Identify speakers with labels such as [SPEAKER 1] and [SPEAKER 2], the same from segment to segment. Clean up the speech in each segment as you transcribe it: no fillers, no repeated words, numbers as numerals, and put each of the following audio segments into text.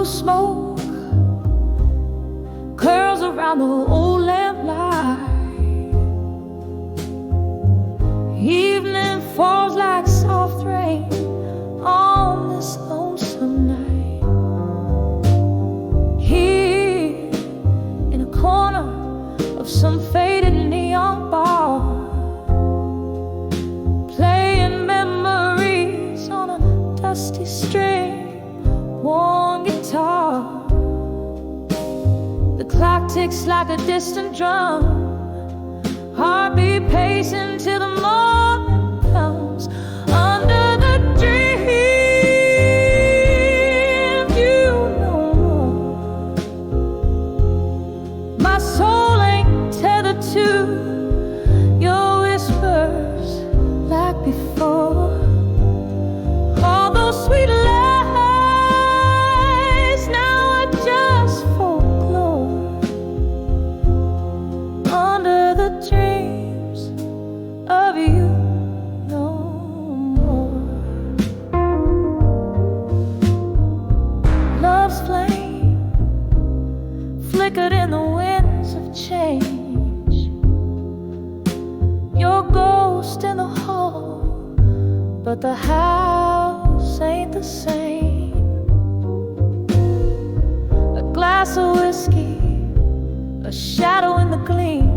[SPEAKER 1] blue smoke curls around the old lamplight. Evening falls like soft rain on this lonesome night. Here in a corner of some faded neon bar, playing memories on a dusty string, worn guitar. The clock ticks like a distant drum, heartbeat pacing till the morning comes. Under the dream, you know more. My soul ain't tethered to your whispers like before. All those sweet lies now are just folklore. Under the dreams of you no more. Love's flame flickered in the winds of change. Your ghost in the hall, but the house ain't the same. A glass of whiskey, a shadow in the gleam.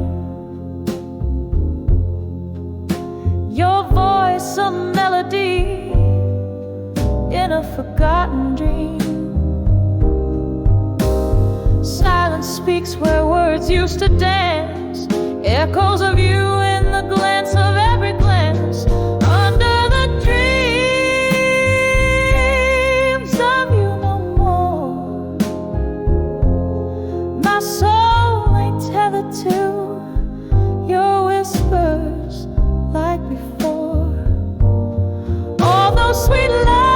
[SPEAKER 1] Your voice a melody in a forgotten dream. Silence speaks where words used to dance, echoes of you in the glance of every glance. Under the dreams of you no more. My soul ain't tethered to your whispers like before. All those sweet lies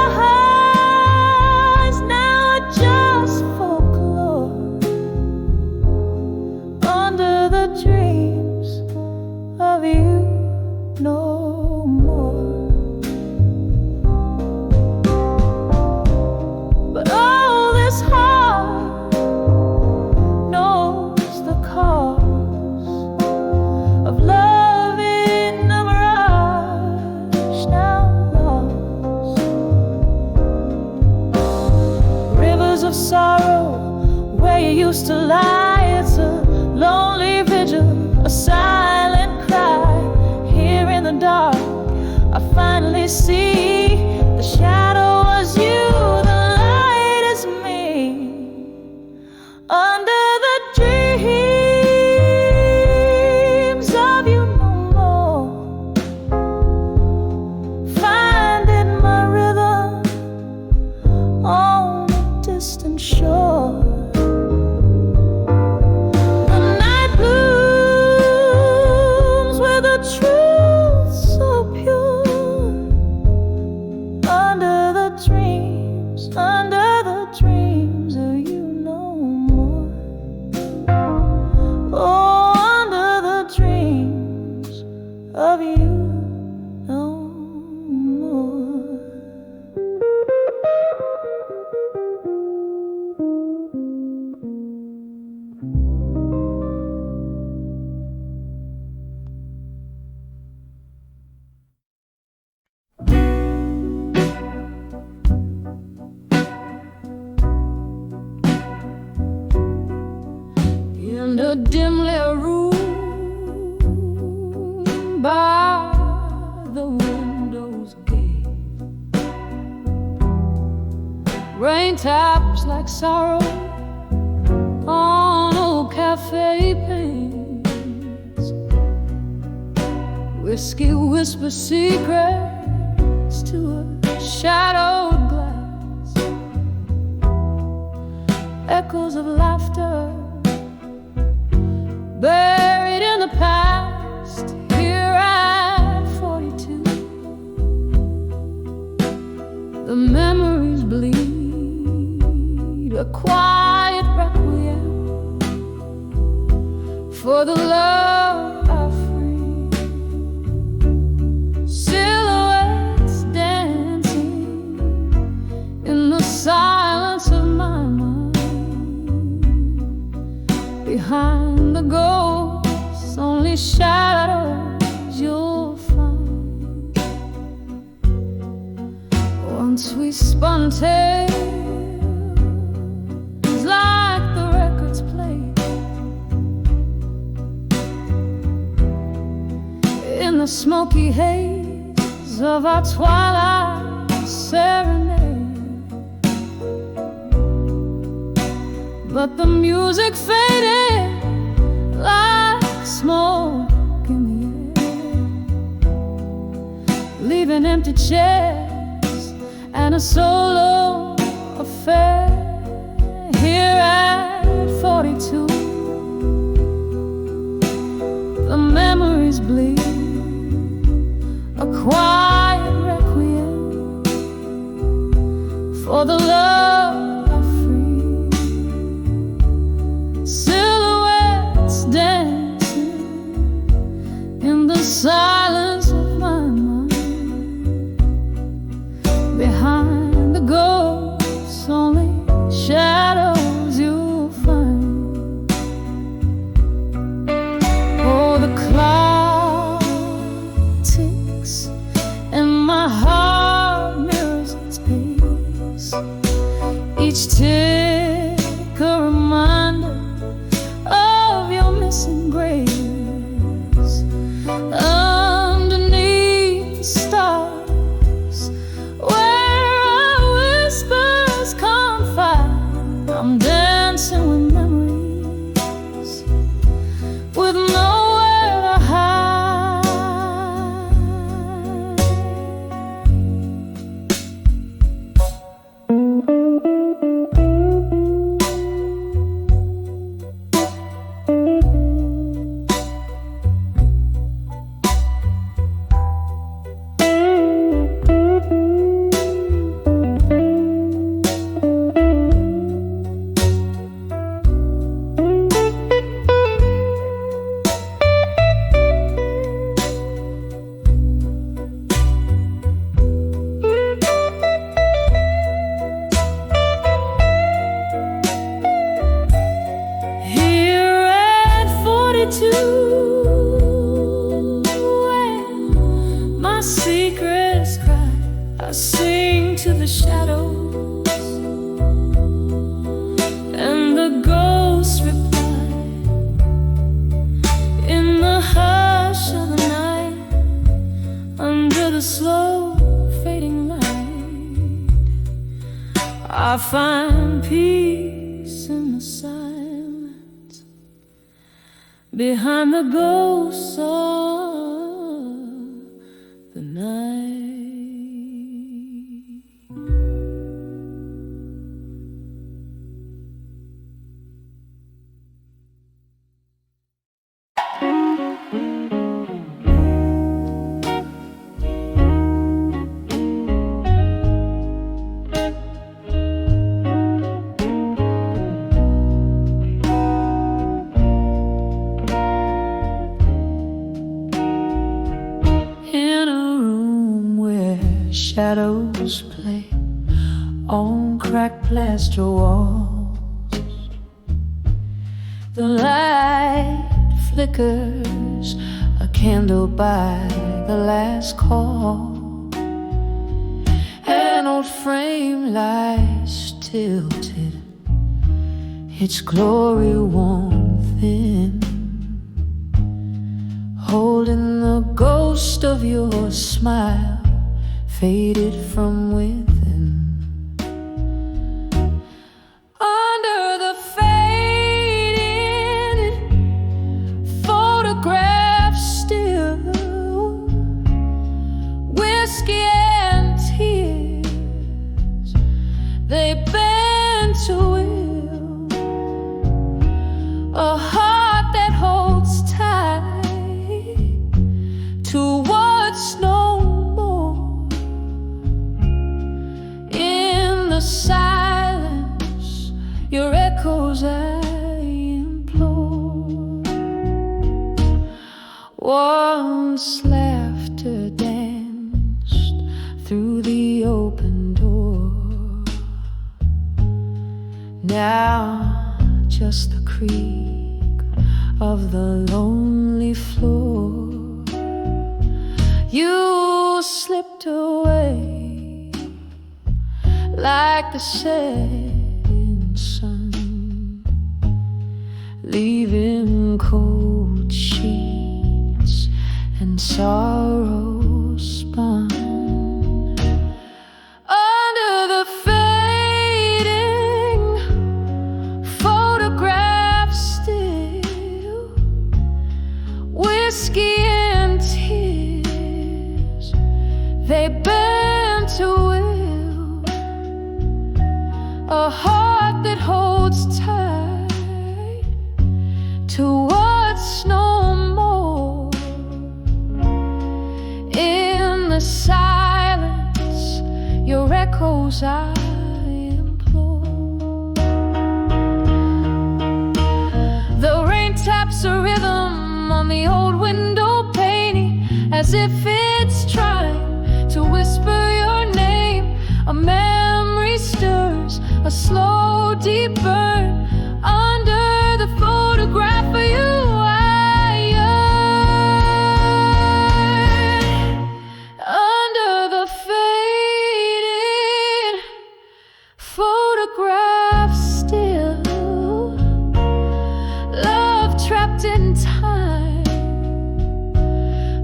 [SPEAKER 1] now are just folklore. Under the dreams of you no more. But all this heart knows the cause of love in a mirage now lost. Rivers of sorrow where you used to lie. It's a lonely vigil, a silent cry. Here in the dark I finally see the shadow was you, the light is me. Under the dreams of you no more. Finding my rhythm on a distant shore. The night blooms with a truth so pure. Under the dreams of you no more. Oh, under the dreams of you no more. In a dimly room by the window's gate, rain taps like sorrow on old cafe panes. Whiskey whispers secrets to a shadowed glass. Echoes of laughter buried in the past. Here at 42, the memories bleed, a quiet requiem for the love I free. Silhouettes dancing in the silence of my mind. only shadows you'll find. Once we spun tales like the records played in the smoky haze of our twilight serenade. But the music faded like smoke in the air, leaving empty chairs and a solo affair. Here at 42, the memories bleed, a quiet requiem for the love I free. Silhouettes dancing in the silence of my mind. Behind the ghosts, only shadows you'll find. Oh, the clock ticks and my heart mirrors its pace. Each tick a reminder of your missing grace. Underneath the stars, where our whispers confide, I'm dancing with memories, with nowhere to hide. Here at 42, where my secrets cry, I sing to the shadows, and the ghosts reply in the hush of the night, under the slow fading light. I find peace in the silence, behind the ghosts of the night. In a room where shadows play on cracked plaster walls, the light flickers, a candle by the last call. An old frame lies tilted, its glory worn thin, holding the ghost of your smile, faded from within. Under the faded photograph still, whiskey and tears, they bend to will, a heart that holds tight to what's no more. In the silence, your echoes I implore. Once laughter danced through the open door, now just the creak of the lonely floor. You slipped away like the setting sun, leaving cold sheets and sorrow spun under the fading photograph still. Whiskey and tears, they bend to will, a heart that holds tight to what's no more. In the silence, your echoes I implore. The rain taps a rhythm on the old window painting, as if it's trying to whisper your name. A memory stirs, a slow deep burn under the photograph of you. I yearn under the faded photograph still. Love trapped in time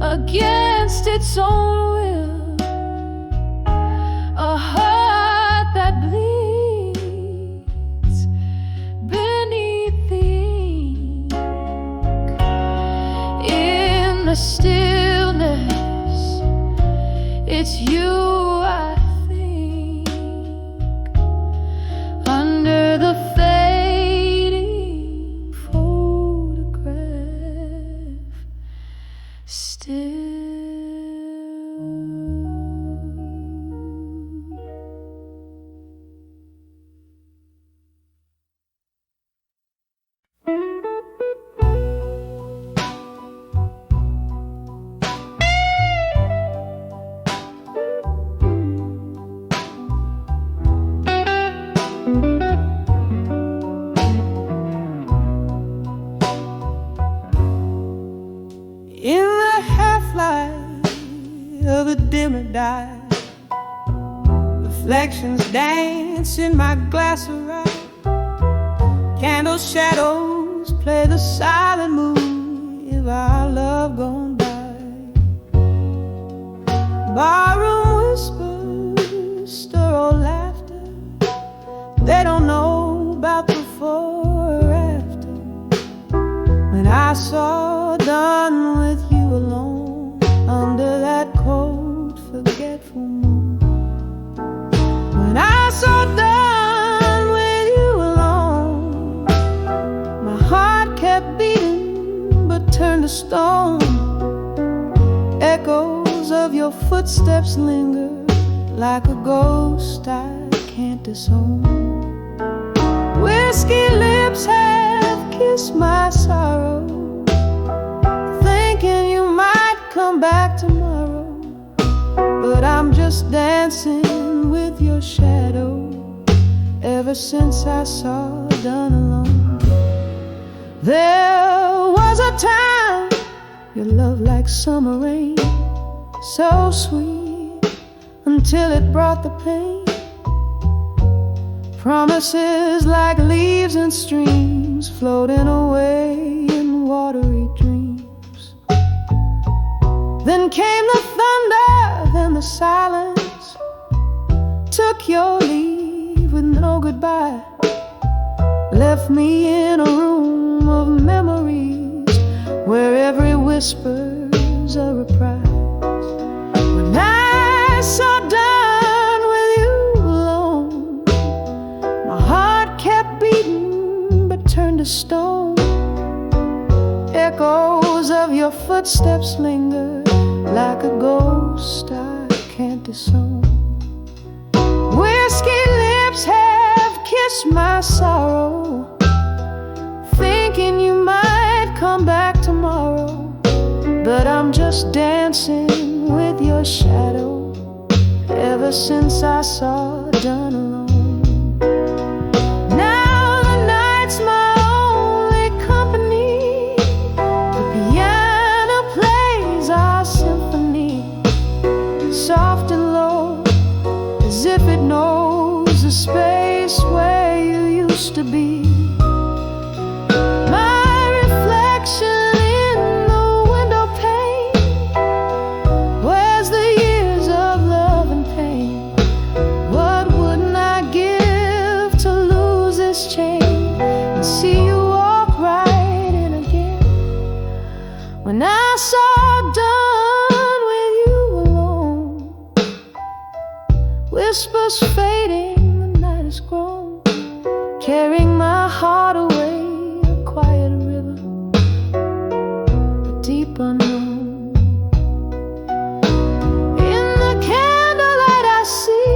[SPEAKER 1] against its own will, a heart that bleeds beneath the ink. In the stillness, it's you I think, under the fading photograph still.
[SPEAKER 2] In the half-light of a dimmer dive, reflections dance in my glass of rye. Candle shadows play the silent mood of our love gone by. Barroom whispers stir old laughter. They don't know about before or after. When I saw done with you alone under that cold forgetful moon. When I saw done with you alone, my heart kept beating but turned to stone. Echoes of your footsteps linger like a ghost I can't disown. Whiskey lips have kissed my sorrow, thinking you might come back tomorrow. But I'm just dancing with your shadow ever since I saw done alone. There was a time your love like summer rain, so sweet until it brought the pain. Promises like leaves and streams floating away in watery dreams. Then came the thunder, then the silence took your leave with no goodbye. Left me in a room of memories where every whisper's a reprise. When I saw done with you alone, my heart kept beating but turned to stone. Echoes of your footsteps linger like a ghost I can't disown. Whiskey lips have kissed my sorrow, thinking you might come back tomorrow. But I'm just dancing with your shadow ever since I saw done alone. Now the night's my only company, it knows the space where you used to be. My reflection in the window pane. Where's the years of love and pain? What wouldn't I give to lose this chain and see you walk right in again? When I saw done with you alone, whispers fading, the night has grown, carrying my heart away, a quiet river, a deep unknown. In the candlelight I see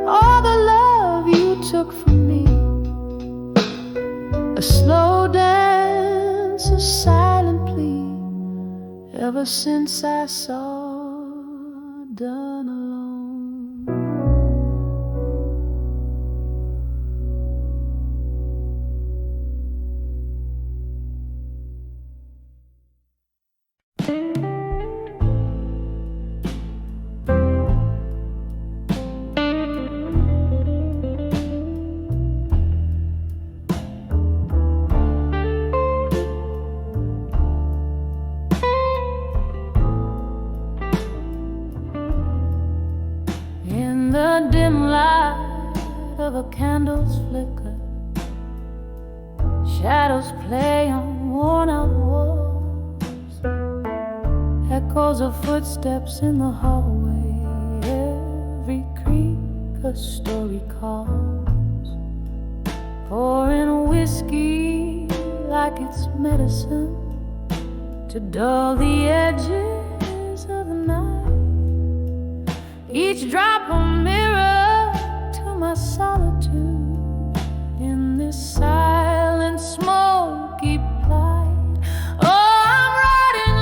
[SPEAKER 2] all the love you took from me, a slow dance, a silent plea, ever since I saw done alone.
[SPEAKER 1] The dim light of a candle's flicker, shadows play on worn-out walls, echoes of footsteps in the hallway, every creak a story calls, pouring whiskey like it's medicine to dull the edges of the night. Each drop a mirror to my solitude in this silent, smoky plight. Oh, I'm writing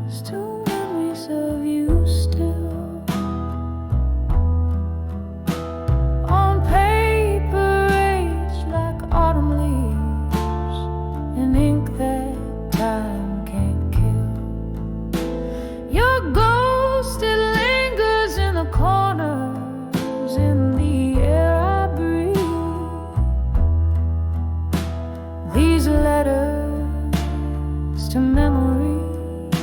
[SPEAKER 1] letters to memories of you still, on paper aged like autumn leaves, in ink that time can't kill. Your ghost, it lingers in the corners, in the air I breathe. These letters to memories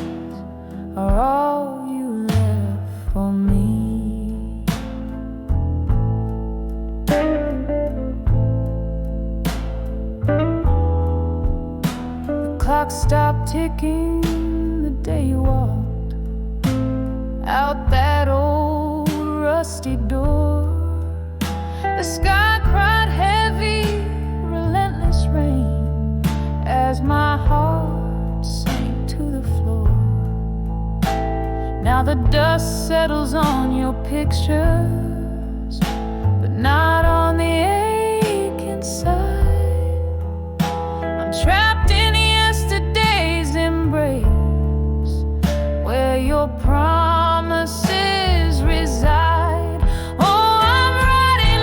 [SPEAKER 1] are all you left for me. The clock stopped ticking the day you walked out that old rusty door. The sky cried heavy, relentless rain as my heart sank to the floor. Now the dust settles on your pictures, but not on the ache inside. I'm trapped in yesterday's embrace, where your promises reside. Oh, I'm writing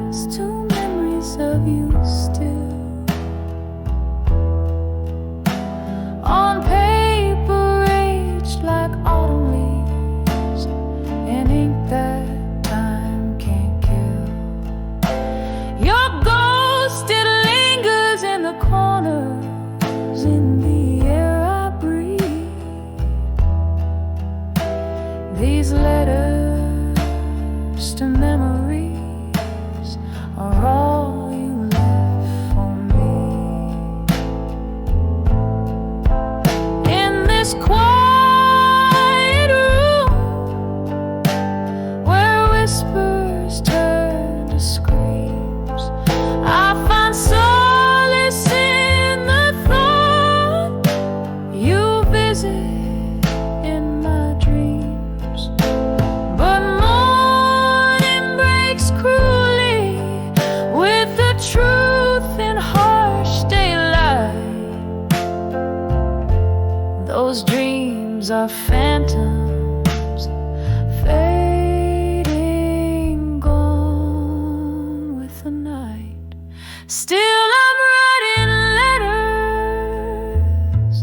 [SPEAKER 1] letters to memories of you still, on paper aged like autumn leaves, in ink that time can't kill. Your ghost, it lingers in the corners, in the air I breathe. These letters to memories are all you left for me. In this quiet room, where whispers turn to screams, I find solace in the thought you visit in my dreams. But morning breaks cruelly with the truth in harsh daylight. Those dreams are phantoms, fading, gone with the night. Still I'm writing letters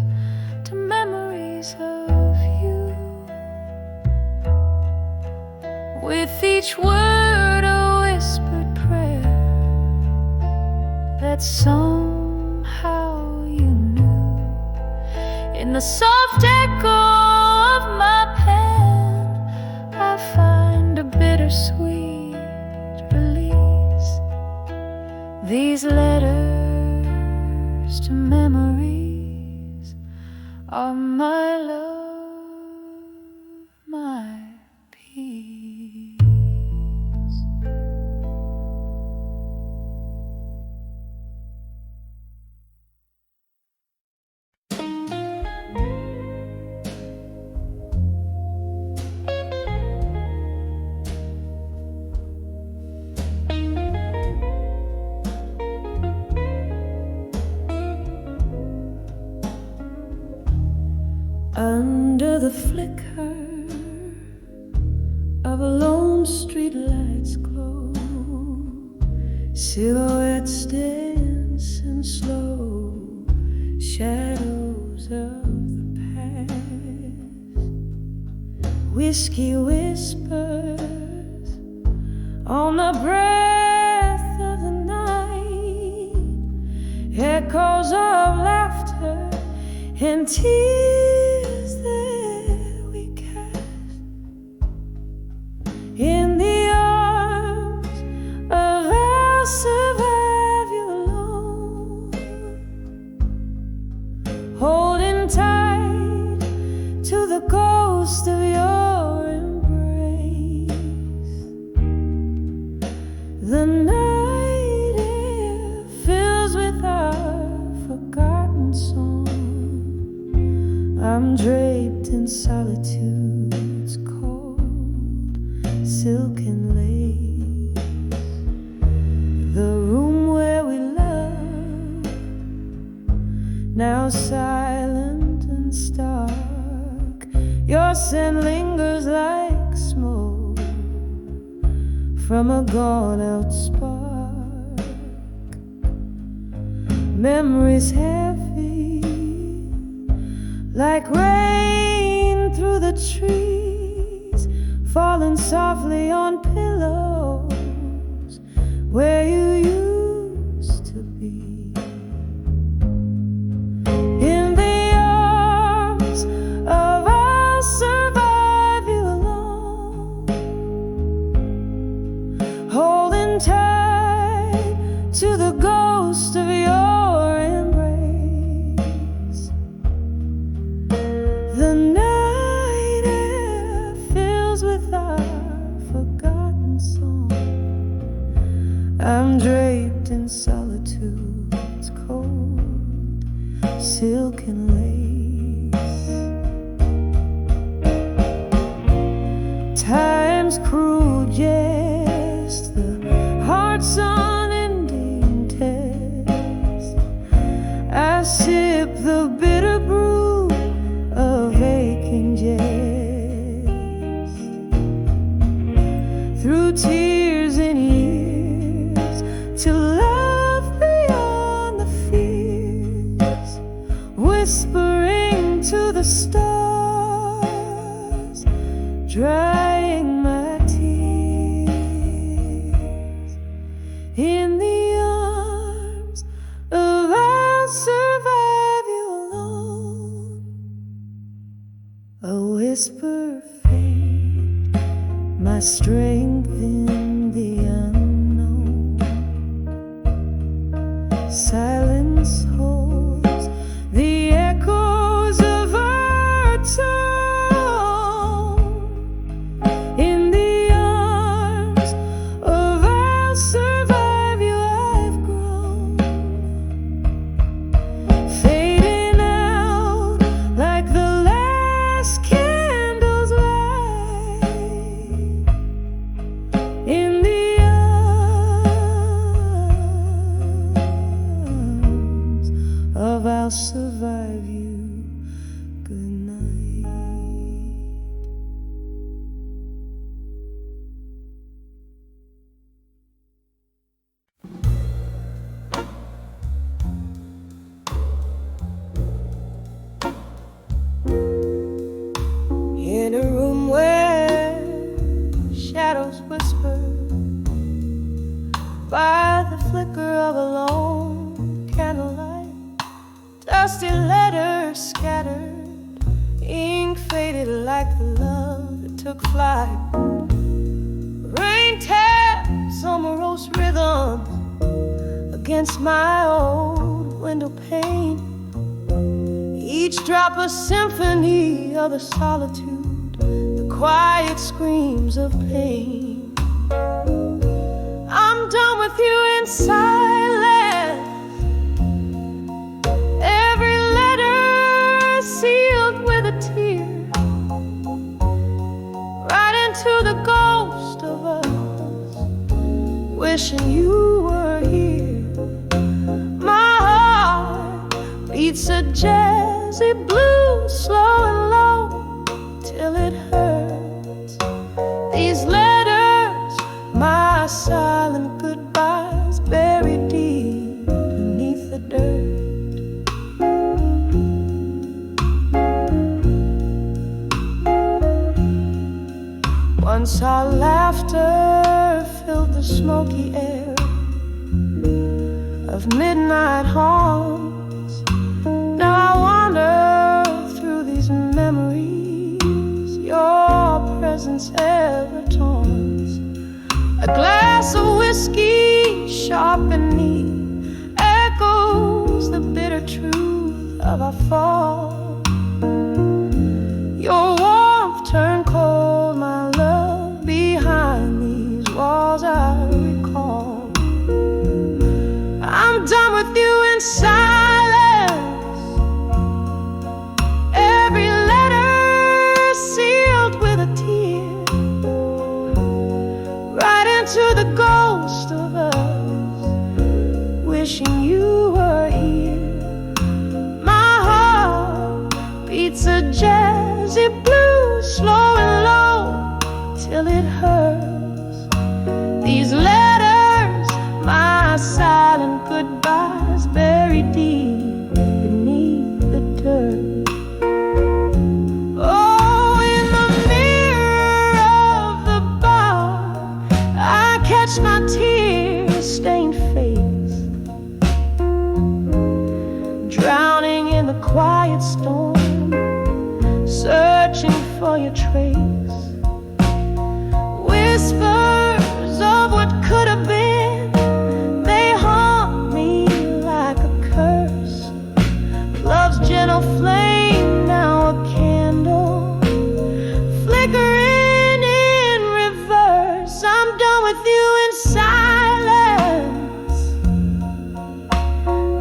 [SPEAKER 1] to memories
[SPEAKER 2] memories of you. With each word a whispered prayer that somehow you knew. In the soft echo of my pen, I find a bittersweet release. These letters to memories are my love, my peace.
[SPEAKER 1] Under the flicker of a lone street light's glow, silhouettes dance in slow shadows of the past. Whiskey whispers on the breath of the night, echoes of laughter and tears that we cast in the arms of I'll survive you alone, holding tight to the ghost of your embrace. The night air fills with our forgotten song. I'm draped in solitude's cold silken lace. The room where we loved, now silent and stark, your scent lingers like smoke from a gone-out spark. Memories heavy like rain through the trees, falling softly on pillows where you used to be. In the arms of I'll survive you alone, holding tight to the ghost of your embrace. The night air fills with our forgotten song. I'm draped in solitude's cold silken lace. Time's cruel jest, the heart's unending test. I sip the bitter brew of aching jest, through tears and years, to love beyond the fears, whispering to the stars, drying my tears. In the arms of I'll survive you alone, a whisper faint, my strength in the unknown. Silence holds the echoes of our tone. In the arms of I'll survive you I've grown, fading out like the last candle's light. In the arms
[SPEAKER 2] faded like the love that took flight. Rain taps on morose rhythms against my old window pane. Each drop a symphony of the solitude, the quiet screams of pain. I'm done with you in silence. Every letter sealed with a tear, right into the ghost of us, wishing you were here. My heart beats a jazzy blues, slow and low, till it hurts. These letters, my silent goodbyes, buried deep beneath the dirt. Once our laughter filled the smoky air of midnight haunts. Now I wander through these memories your presence ever taunts. A glass of whiskey, sharp and neat, echoes the bitter truth of our fall. Your warmth turned cold, my love, behind these walls I recall. I'm done with you in silence. Every letter sealed with a tear, right into the ghost of us, wishing you were here. My heart beats a jazzy blues, slow and low, till it hurts. These letters, my silent goodbyes, buried deep beneath the dirt. Oh, in the mirror of the bar, I catch my tear-stained face, drowning in the quiet storm, searching for your trace. Whispers of what could have been, they haunt me like a curse. Love's gentle flame, now a candle, flickering in reverse. I'm done with you in silence.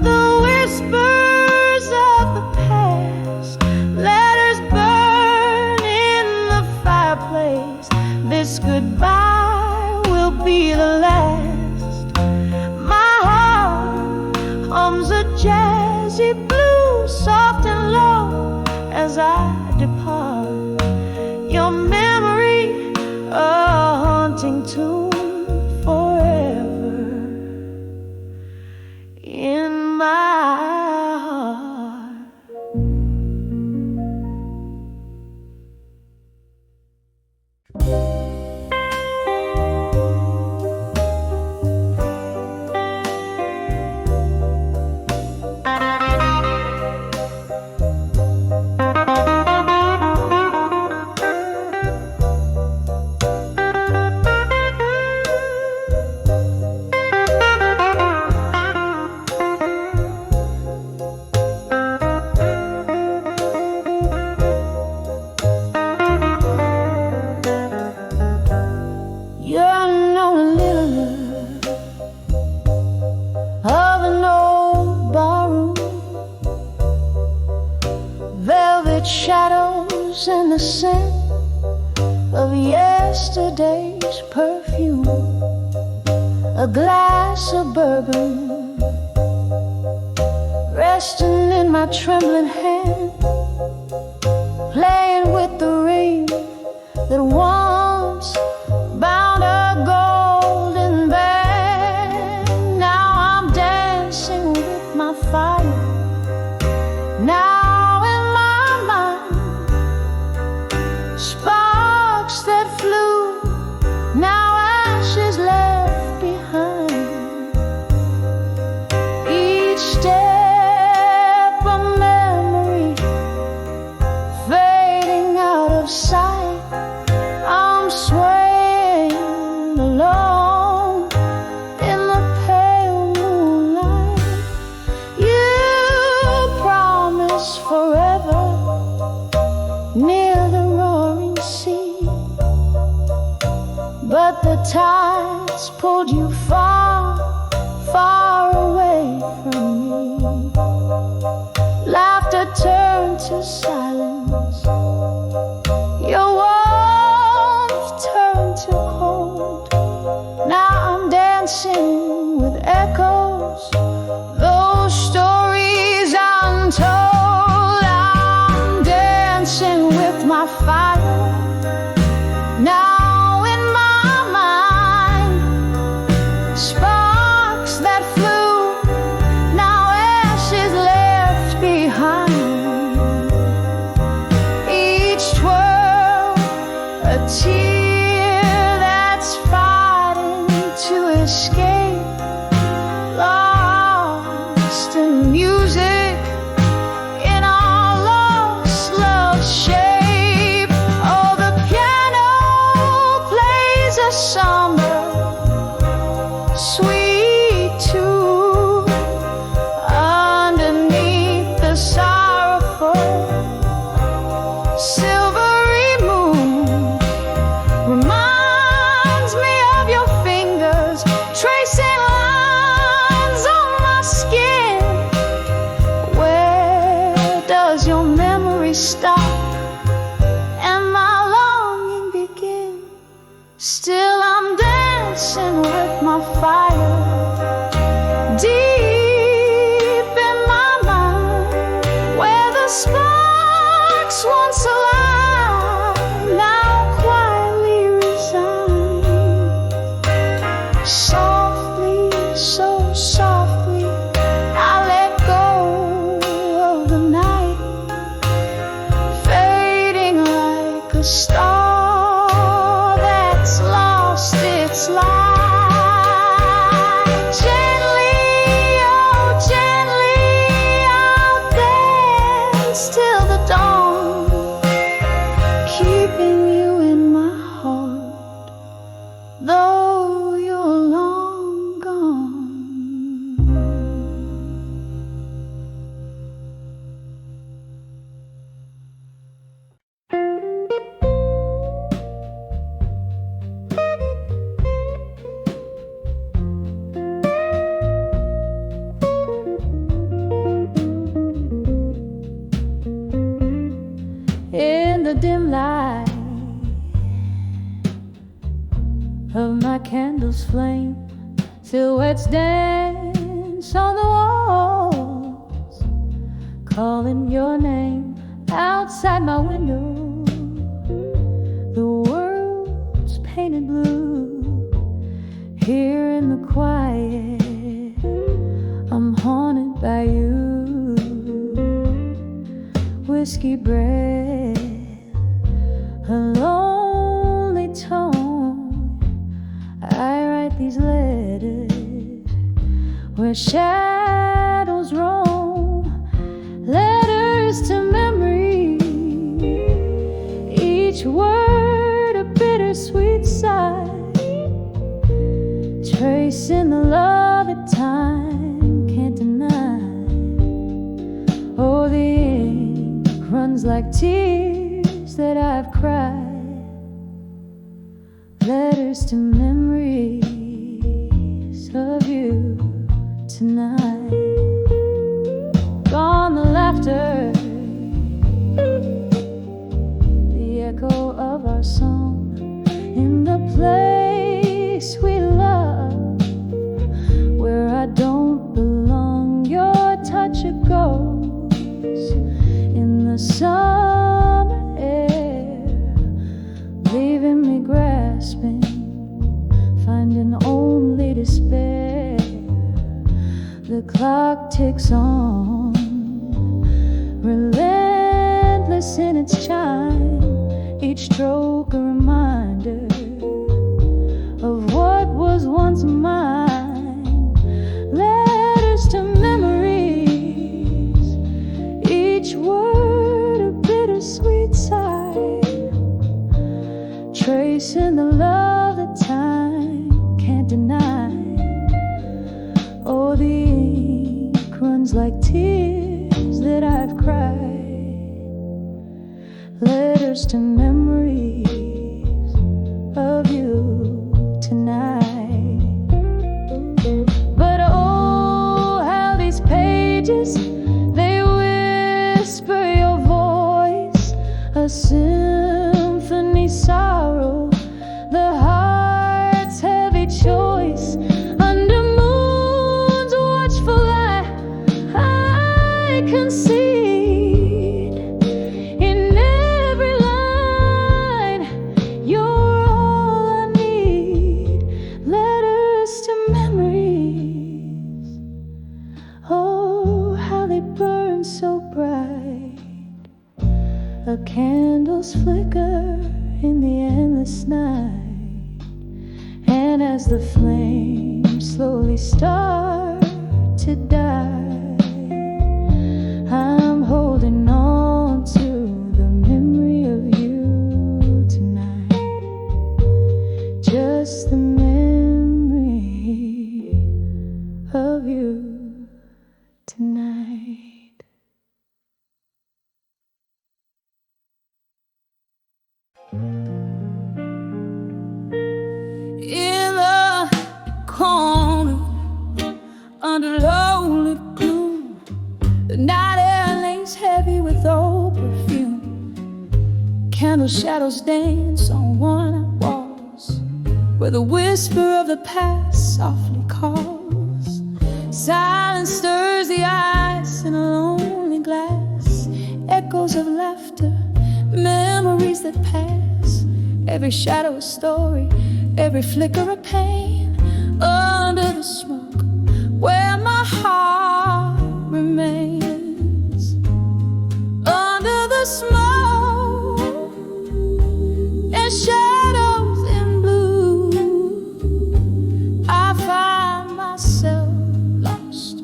[SPEAKER 2] The whispers of the past, letters burn in the fireplace. This goodbye will be the last. My heart hums a jazzy blues, soft and low, as I depart. Your memory, a haunting tune forever in my heart. You're no little of an old barroom, velvet shadows and the scent of yesterday's perfume, a glass of bourbon resting in my trembling hand, playing with the ring that once bound a golden band. Now I'm dancing with my fire. Now in my mind, sparks that flew, now ashes left behind. Each step a memory fading out of sight. I'm swaying alone in the pale moonlight. You promised forever near the roaring sea, but the tides pulled you far, far away from me. Laughter turned to silence, your warmth turned to cold. Now I'm dancing with echoes, those stories untold. I'm dancing with my fire, now in my mind. Sparks that flew, now ashes left behind. Each twirl a tear that's fighting to escape, lost in music, in our lost love shape. Oh, the piano plays a somber, sweet tune underneath the sorrowful silvery moon. Reminds me of your fingers tracing lines on my skin. Where does your memory stop and my longing begin? Still I'm dancing with my fire, deep in my mind, where the sparks once alive now quietly reside. Softly, so softly, I let go of the night, fading like a star that's lost its light. Gently, oh gently, I'll dance till the dawn, keeping you in my heart, though you're long gone.
[SPEAKER 1] In the dim light of my candle's flame, silhouettes dance on the walls, calling your name outside my window. The world's painted blue. Here in the quiet, I'm haunted by you. Whiskey breath, a lonely tone. I write these letters where shadows roam. Letters to memory, each word a bittersweet sigh, tracing the love that time can't deny. Oh, the ink runs like tears that I've cried. Letters to memories of you tonight. Gone the laughter, the echo of our song. In the place we love, where I don't belong, your touch it goes in the summer air, leaving me grasping, finding only despair. The clock ticks on, relentless in its chime, each stroke a reminder of what was once mine. Letters to memories, each word a bittersweet sigh, in the love that time can't deny. Oh, the ink runs like tears that I've cried. Letters to memories of you tonight. But oh, how these pages, they whisper your voice, a symphony sorrow, the heart's heavy choice. Under moon's watchful eye, I concede in every line, you're all I need. Letters to memories, oh, how they burn so bright. A candle's flicker in the endless night, and as the flames slowly start to die, I'm holding on to the memory of you tonight. Just the memory of you tonight. In the corner, under lonely gloom, the night air lays heavy with old perfume. Candle shadows dance on worn-out walls, where the whisper of the past softly calls. Silence stirs the ice in a lonely glass, echoes of laughter, memories that pass. Every shadow a story, every flicker a pain. Under the smoke, where my heart remains. Under the smoke and shadows in blue, I find myself lost,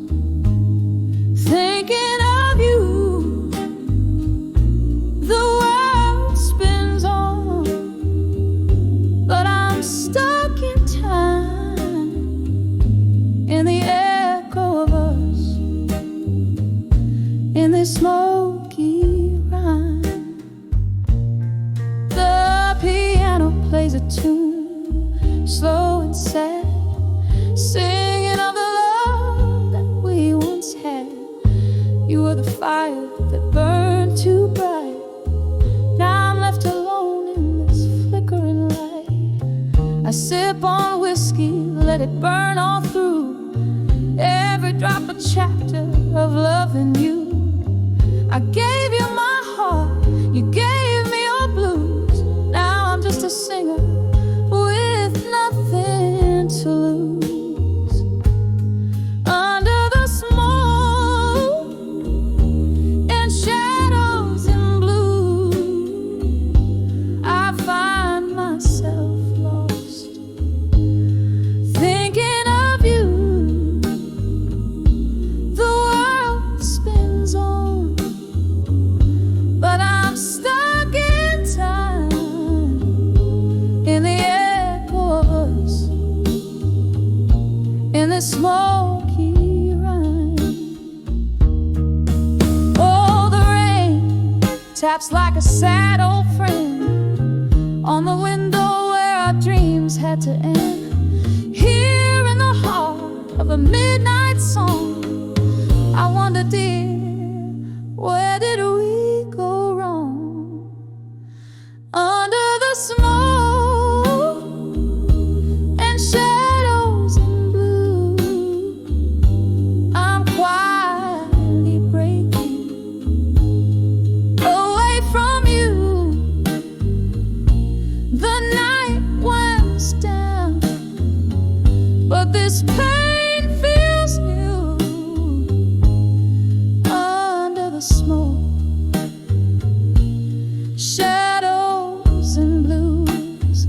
[SPEAKER 1] thinking of you. The world spins on, but I'm stuck in time, in the echo of us, in this smoky rhyme. The piano plays a tune, slow and sad, singing of the love that we once had. You were the fire that burned too bright. Now I'm left alone in this flickering light. I sip on whiskey, let it burn all through. Every drop a chapter of loving you. I gave you my heart, you gave me your blues. Now I'm just a singer with nothing to lose. Under the smoke and shadows in blue, I find myself lost, thinking of you. The world spins on, but I'm stuck in time, in the echo of us, in this smoky rhyme. Oh, the rain taps like a sad old friend on the window where our dreams had to end. Here in the heart of a midnight song, I wonder, dear, where did we go wrong? Under the smoke and shadows in blue, I'm quietly breaking away from you. The night winds down, but this pain feels new. Under the smoke, shadows and blues,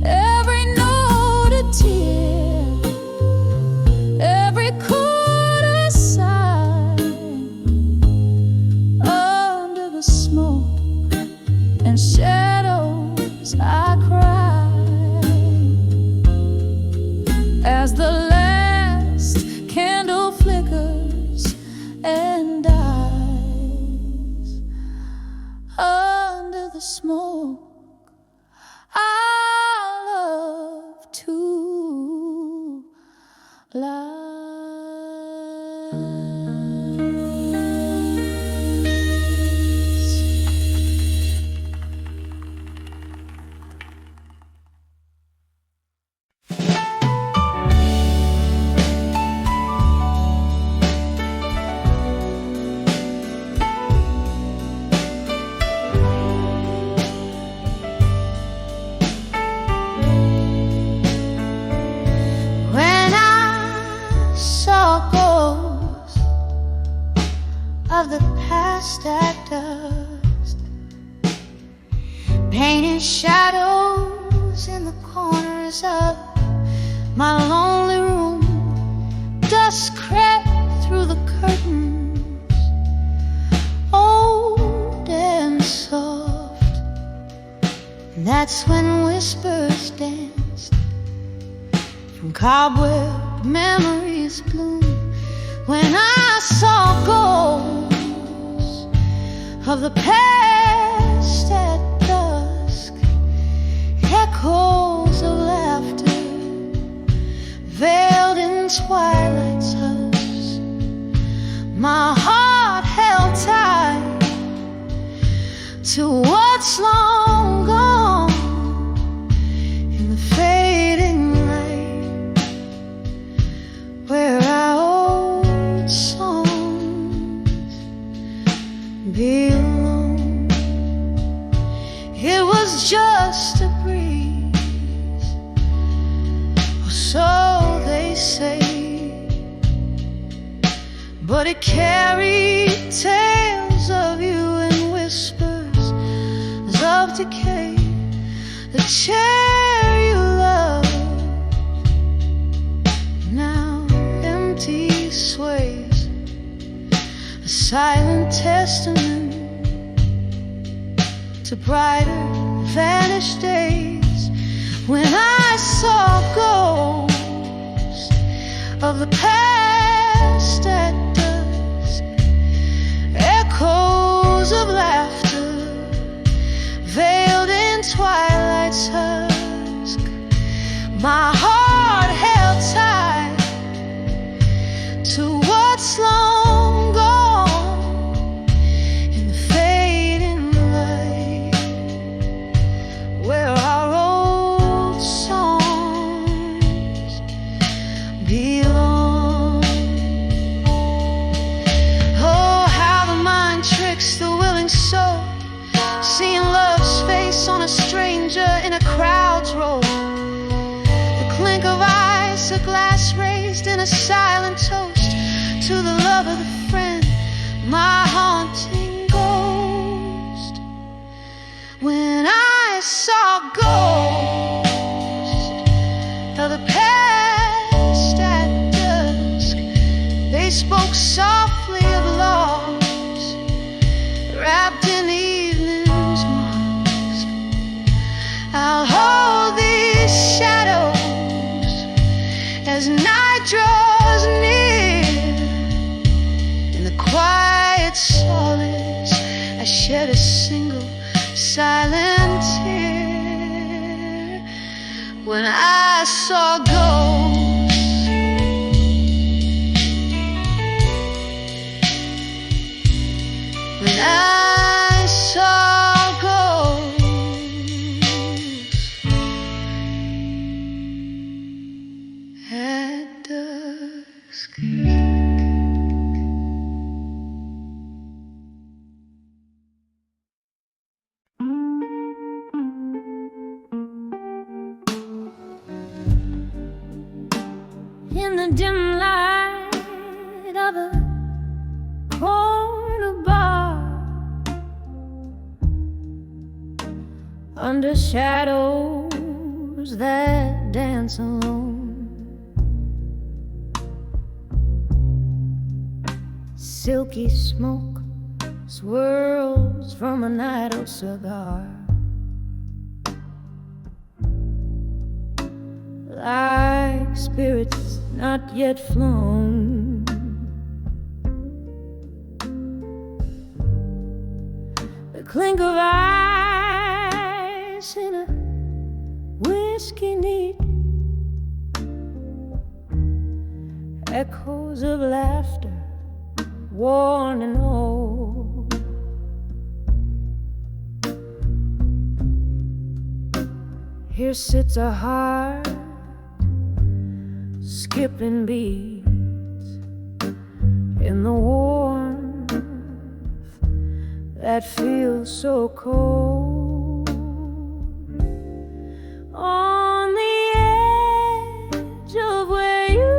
[SPEAKER 1] every note a tear, every chord a sigh. Under the smoke and shadows I cry. smoke. I love to lie. Of the past at dusk, painted shadows in the corners of my lonely room. Dust crept through the curtains, old and soft. And that's when whispers danced from cobweb memories bloom. When I saw ghosts of the past at dusk, echoes of laughter veiled in twilight's husk, my heart held tight to what's long gone in the fading light, where our belong. It was just a breeze, or so they say, but it carried tales of you and whispers of decay. The chair you loved now empty sways, a silent testament to brighter vanished days. When I saw ghosts of the past at dusk, echoes of laughter veiled in twilight's husk, my heart held tight to what's long gone in the fading light, where our old songs belong. Oh, how the mind tricks the willing soul, seeing love's face on a stranger in a crowd's roll. The clink of ice, a glass raised in a silent toast to the love of the friend, my haunting ghost. When I saw ghosts of the past at dusk, they spoke softly of loss, wrapped in evening's mask. I'll hold these shadows as night draws near. In the quiet solace, I shed a single silent tear. When I saw ghosts, when I saw ghosts at dusk. In the dim light of a corner bar, under shadows that dance alone, silky smoke swirls from an idle cigar, like spirits not yet flown. The clink of ice
[SPEAKER 2] whiskey neat, echoes of laughter, worn and old. Here sits a heart skipping beats in the warmth that feels so cold. On the edge of where you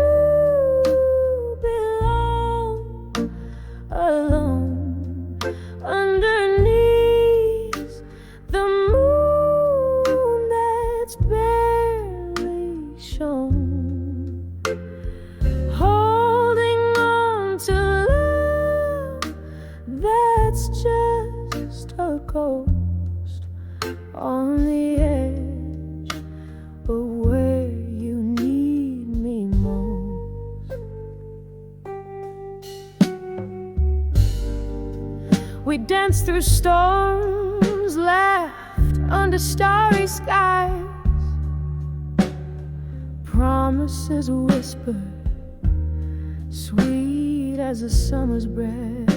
[SPEAKER 2] belong, alone underneath the moon that's barely shone, holding on to love that's just a ghost on the edge of where you need me most. We danced through storms, laughed under starry skies, promises whispered, sweet as a summer's breath.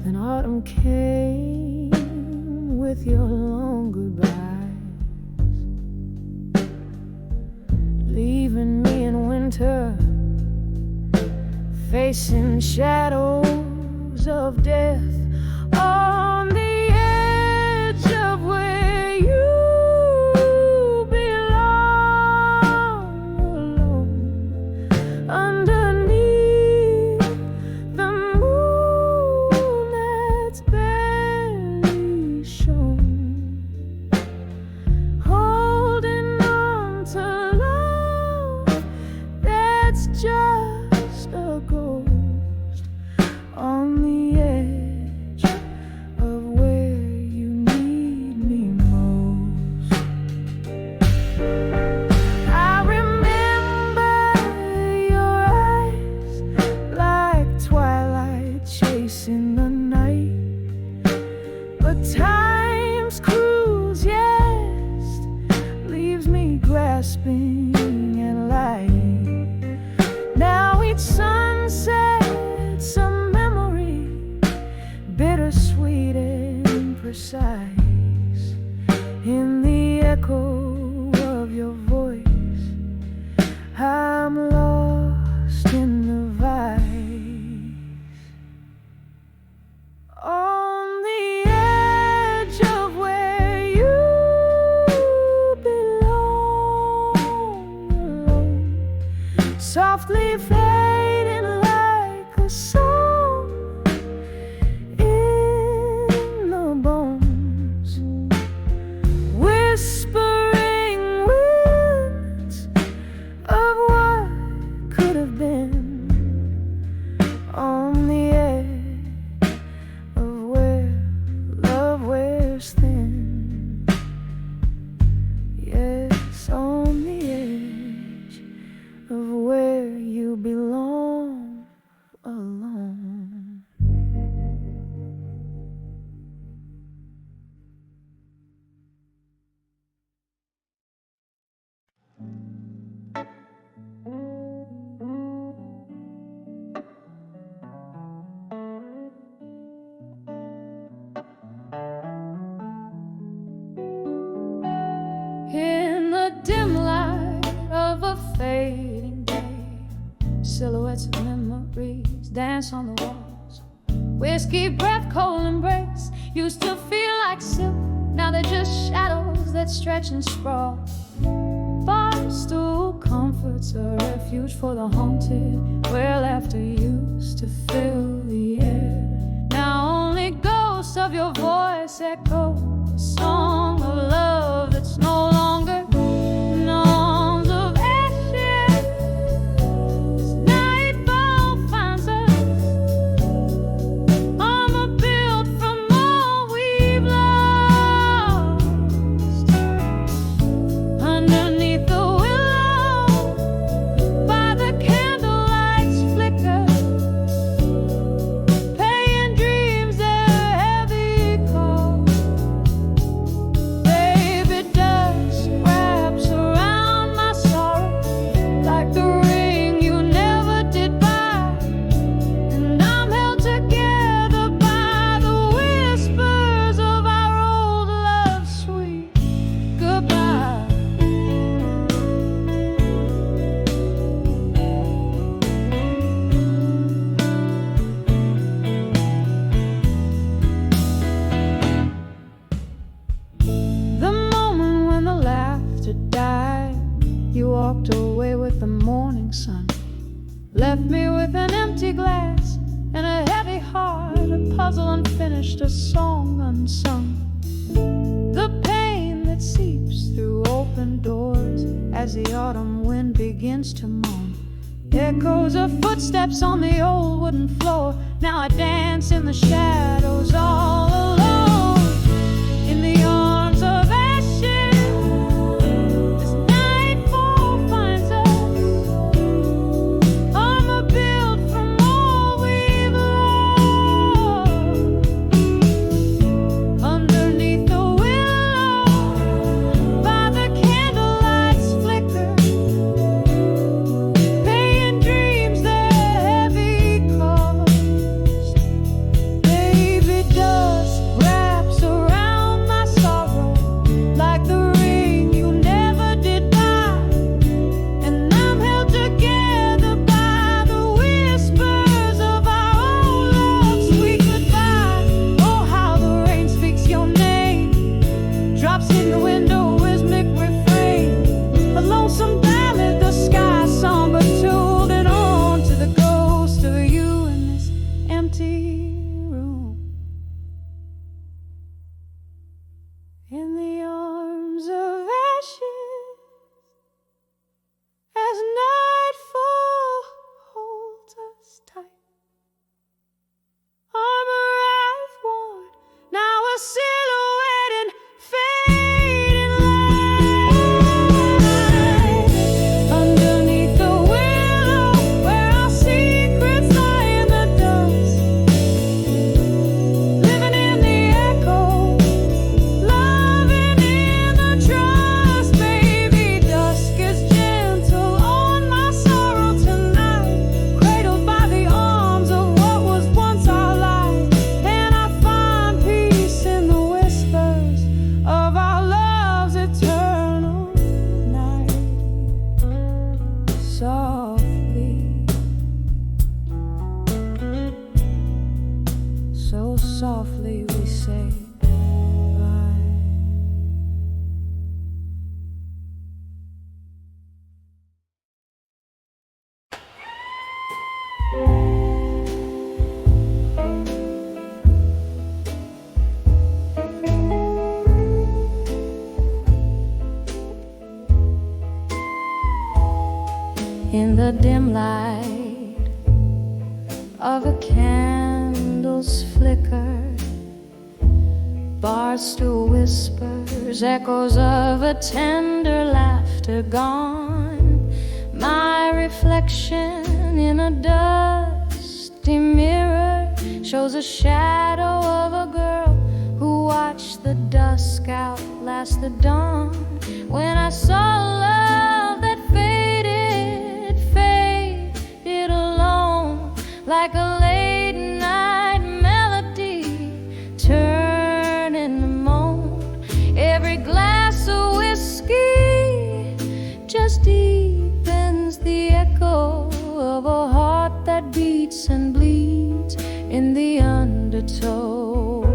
[SPEAKER 2] Then autumn came with your long goodbyes, leaving me in winter, facing shadows of death. On the edge of where you belong, alone underneath the moon that's barely shone, holding on to love that's just a ghost on the edge of where you need me most. I remember your eyes like twilight chasing the night, but time's cruise, yes, leaves me grasping at light. Now each sunset's a memory, bittersweet and precise, in the echo of your voice. I'm lost in the vice. On the edge of where you belong, alone, softly fading like a song in the bones, whispering winds of what could have been, on the edge of where love wears thin. Yes, on the edge of where you belong, alone. In the dim light of a fading day, silhouettes of memories dance on the walls. Whiskey breath, cold embrace, used to feel like silk, now they're just shadows that stretch and sprawl. Barstool comforts a refuge for the haunted, where laughter used to fill the air. Now only ghosts of your voice echo a song of love that's no longer gnomes of ashes. Nightfall finds us unfulfilled from all we've lost. Underneath the willow, by the candlelight's flicker, paying dreams their heavy call. puzzle unfinished, a song unsung. The pain that seeps through open doors as the autumn wind begins to moan. Echoes of footsteps on the old wooden floor. Now I dance in the shadows all alone, in the arms of ashes. This nightfall finds us. Armor built from all we've loved. Underneath the willow, by the candlelight's flicker, paying dreams their heavy cost. Baby, dust wraps around my sorrow like the ring you never did buy, and I'm held together by the whispers of our old love's sweet goodbye. Oh, how the rain speaks your name, drops in the window, rhythmic refrain, a lonesome ballad, the sky somber tuned and on to the ghost of you in this empty room. In the arms of ashes, as nightfall holds us tight. Armor I've worn, now a silhouette in fading light. Underneath the willow, where our secrets lie in the dust, living in the echo, loving in the trust. Baby, dusk is gentle on my sorrow tonight, cradled by the arms of what was once our life, and I find peace in the whispers of our love's eternal night. Softly, so softly we say goodbye. In the dim light of a candle's flicker, barstool whispers, echoes of a tender laughter gone. My reflection in a dusty mirror shows a shadow of a girl who watched the dusk outlast the dawn. When I saw love that faded alone, like a late night melody turning to moan. Every glass of whiskey just deepens the echo of a heart that beats and bleeds in the undertow.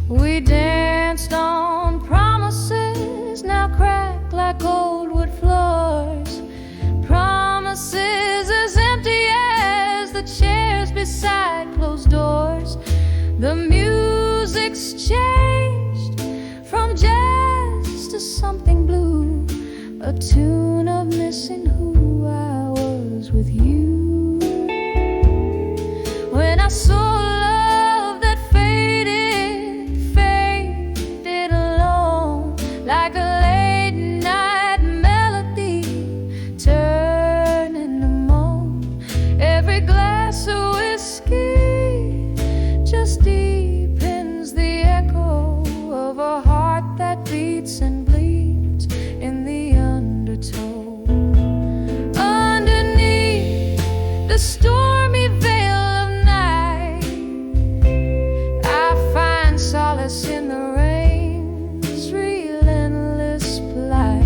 [SPEAKER 2] We danced on promises, now cracked like old wood floors. Promises as empty as the chairs beside closed doors. The music's changed from jazz to something blue, a tune of missing who I was with you. When I saw love that faded alone, like a late night melody turning to moan. Every glass of whiskey just deepens the echo of a heart that beats and bleeds in the undertow. Underneath the stormy veil of night, I find solace in the rain's relentless plight.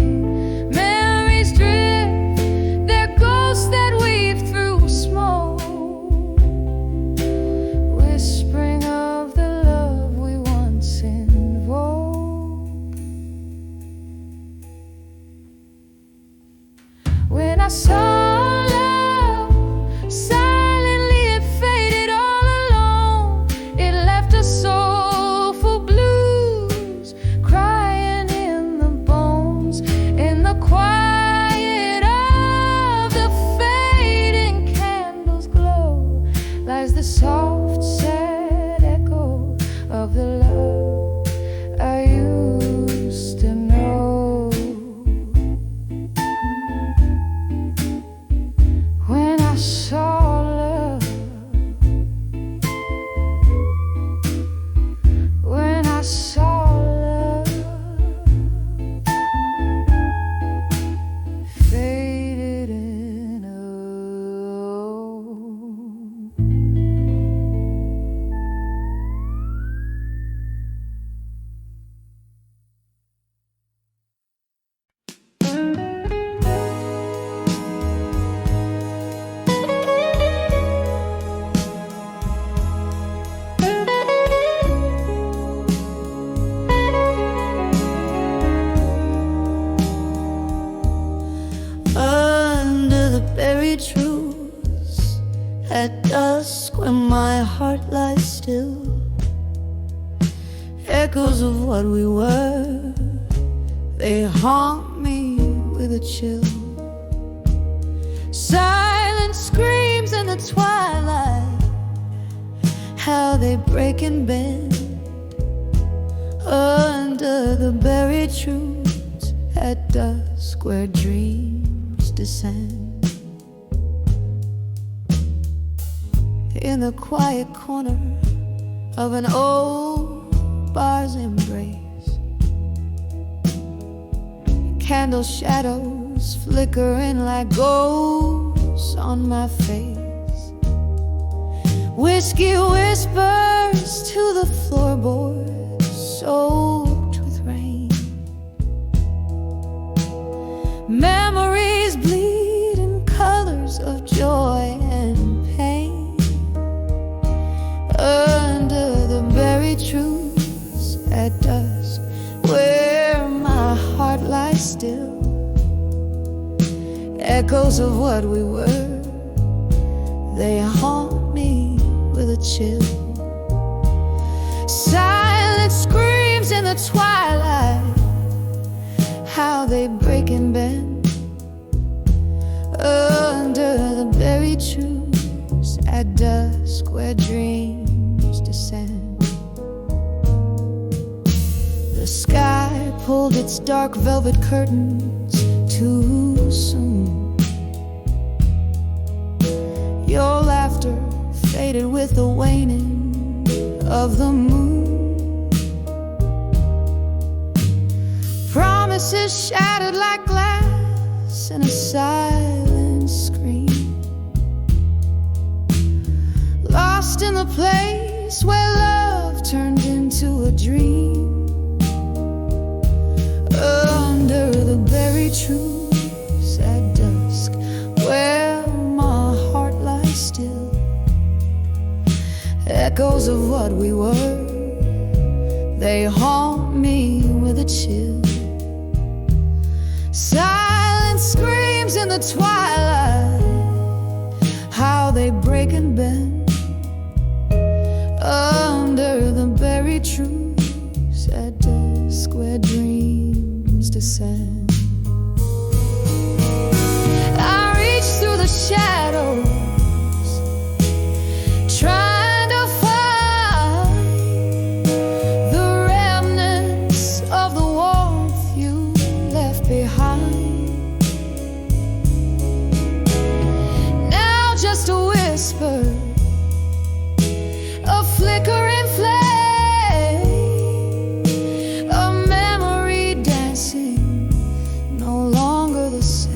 [SPEAKER 2] Memories drift, they're ghosts that weave through smoke, whispering of the love we once
[SPEAKER 1] saw love, silently it faded all alone. It left a soulful blues, crying in the bones. In the quiet of the fading candle's glow lies the soft, sad echo of the love I used to know. When I saw love, when I saw love faded in a
[SPEAKER 3] under the buried truths at dusk when my heart lies still. Echoes of what we were, they haunt me with a chill. Silent screams in the twilight, how they break and bend under the buried truths at dusk where dreams descend. In the quiet corner of an old bar's embrace, candle shadows flickering like ghosts on my face. Whiskey whispers to the floorboards soaked with rain. Memories bleed in colors of joy and pain under the buried truths at dusk where my heart lies still. Echoes of what we were, they haunt me with a chill. Silent screams in the twilight, how they break and bend under the buried truths at dusk where dreams descend. The sky pulled its dark velvet curtains too soon. Your laughter faded with the waning of the moon. Promises shattered like glass in a silent scream. Lost in the place where love turned into a dream. Under the buried truths at dusk where my heart lies still. Echoes of what we were, they haunt me with a chill. Silent screams in the twilight, how they break and bend under the buried truths at dusk where dreams descend. I reach through the shadows, trying to find the remnants of the warmth you left behind. Now just a whisper, a flickering flame, a memory dancing, no longer the same.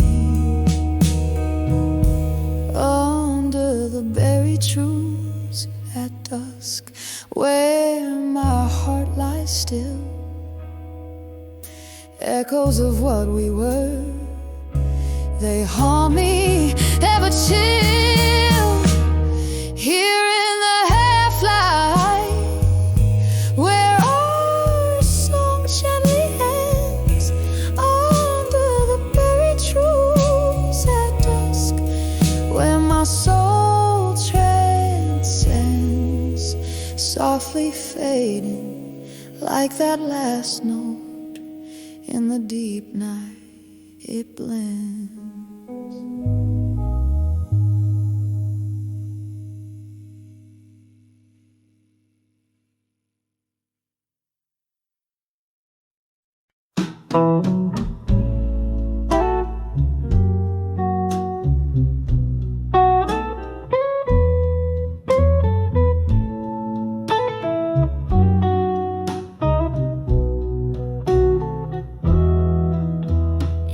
[SPEAKER 3] Under the buried truths at dusk, where my heart lies still. Echoes of what we were, they haunt me ever chill. Here in the half-light, where our song gently ends, under the buried truths at dusk. softly fading, like that last note in the deep night. It blends.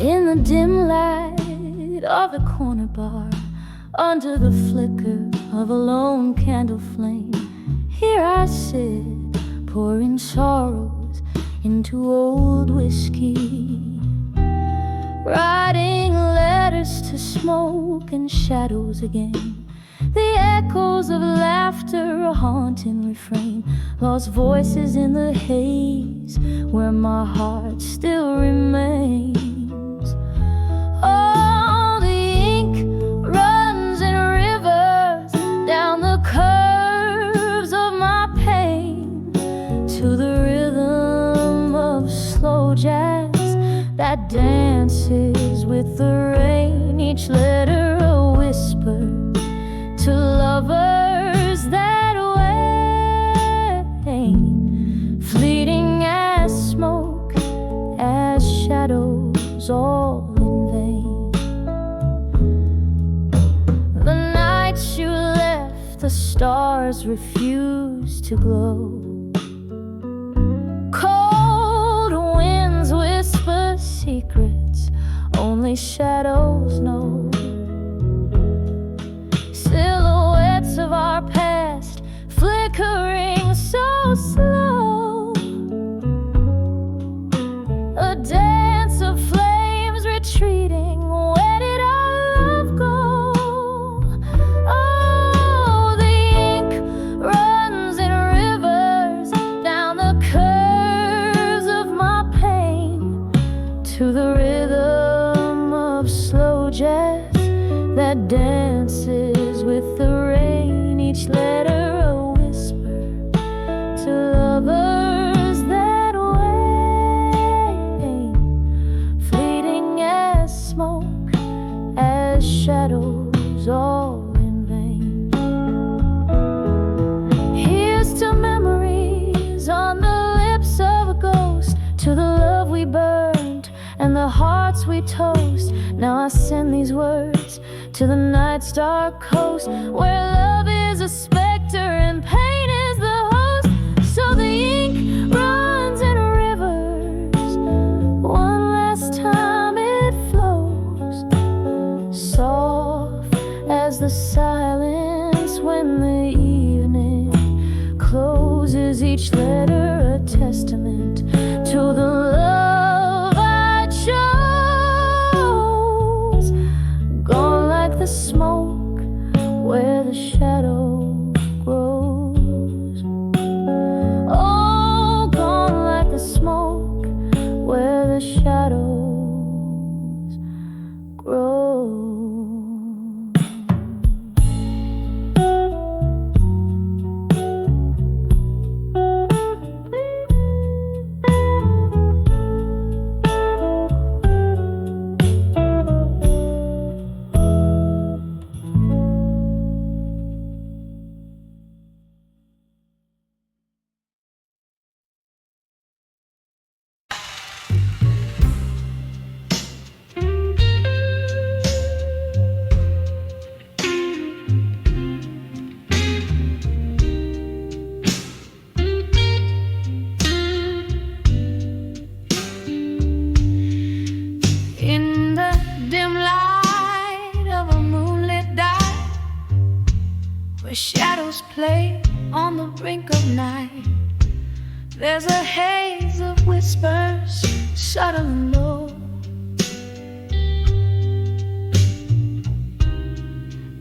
[SPEAKER 1] In the dim light of a corner bar, under the flicker of a lone candle flame, here I sit, pouring sorrows into old whiskey, writing letters to smoke and shadows again. The echoes of laughter, a haunting refrain, lost voices in the haze where my heart still remains. Oh, the ink runs in rivers down the curves of my pain, to the rhythm of slow jazz that dances with the rain. Each letter a whisper to lovers that way, fleeting as smoke, as shadows, all in vain. The nights you left, the stars refused to glow. Cold winds whisper secrets only shadows know. Silhouettes of our past flickering so slow, a dance of flames retreating. Where did our love go? Oh, the ink runs in rivers down the curves of my pain, to the rhythm of slow jazz that dances with the rain. Each letter a whisper to lovers that way, fleeting as smoke, as shadows, all in vain. Here's to memories on the lips of a ghost, to the love we burned and the hearts we toast. Now I send these words to the night's dark coast, where love is a specter and pain is the host. So the ink runs in rivers, one last time it flows, soft as the silence when the evening closes. Each letter a testament to the love I chose, gone like the smoke where the shadow grows. Oh, gone like the smoke where the shadows grow.
[SPEAKER 2] Shadows play on the brink of night. There's a haze of whispers, subtle and low.